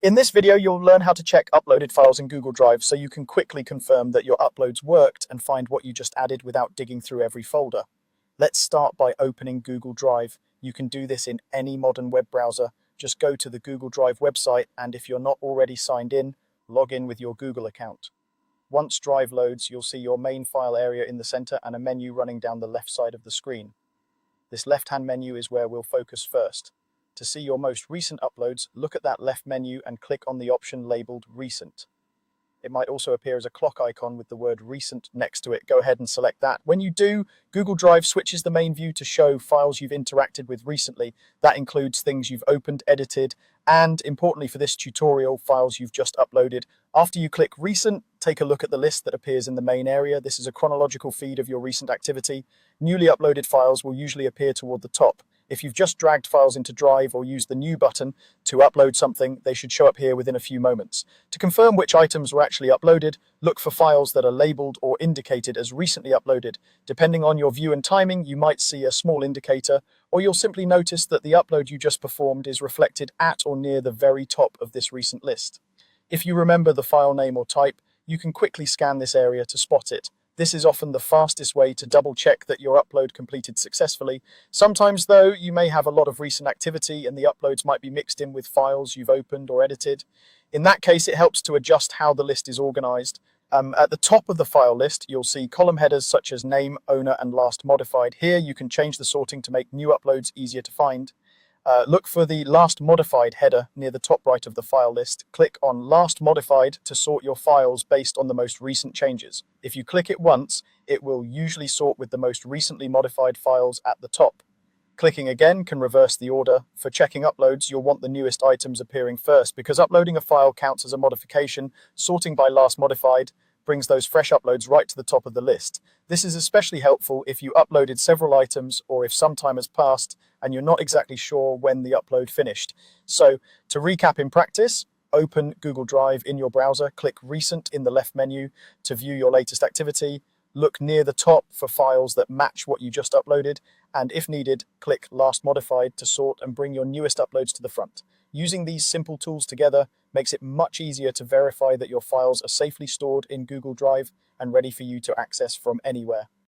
In this video, you'll learn how to check uploaded files in Google Drive so you can quickly confirm that your uploads worked and find what you just added without digging through every folder. Let's start by opening Google Drive. You can do this in any modern web browser. Just go to the Google Drive website, and if you're not already signed in, log in with your Google account. Once Drive loads, you'll see your main file area in the center and a menu running down the left side of the screen. This left-hand menu is where we'll focus first. To see your most recent uploads, look at that left menu and click on the option labeled Recent. It might also appear as a clock icon with the word Recent next to it. Go ahead and select that. When you do, Google Drive switches the main view to show files you've interacted with recently. That includes things you've opened, edited, and importantly for this tutorial, files you've just uploaded. After you click Recent, take a look at the list that appears in the main area. This is a chronological feed of your recent activity. Newly uploaded files will usually appear toward the top. If you've just dragged files into Drive or used the New button to upload something, they should show up here within a few moments. To confirm which items were actually uploaded, look for files that are labeled or indicated as recently uploaded. Depending on your view and timing, you might see a small indicator, or you'll simply notice that the upload you just performed is reflected at or near the very top of this recent list. If you remember the file name or type, you can quickly scan this area to spot it. This is often the fastest way to double check that your upload completed successfully. Sometimes though, you may have a lot of recent activity and the uploads might be mixed in with files you've opened or edited. In that case, it helps to adjust how the list is organized. At the top of the file list, you'll see column headers such as name, owner, and last modified. Here, you can change the sorting to make new uploads easier to find. Look for the last modified header near the top right of the file list. Click on last modified to sort your files based on the most recent changes. If you click it once, it will usually sort with the most recently modified files at the top. Clicking again can reverse the order. For checking uploads, you'll want the newest items appearing first. Because uploading a file counts as a modification, sorting by last modified brings those fresh uploads right to the top of the list. This is especially helpful if you uploaded several items or if some time has passed and you're not exactly sure when the upload finished. So to recap in practice, open Google Drive in your browser, click Recent in the left menu to view your latest activity, look near the top for files that match what you just uploaded, and if needed, click Last Modified to sort and bring your newest uploads to the front. Using these simple tools together makes it much easier to verify that your files are safely stored in Google Drive and ready for you to access from anywhere.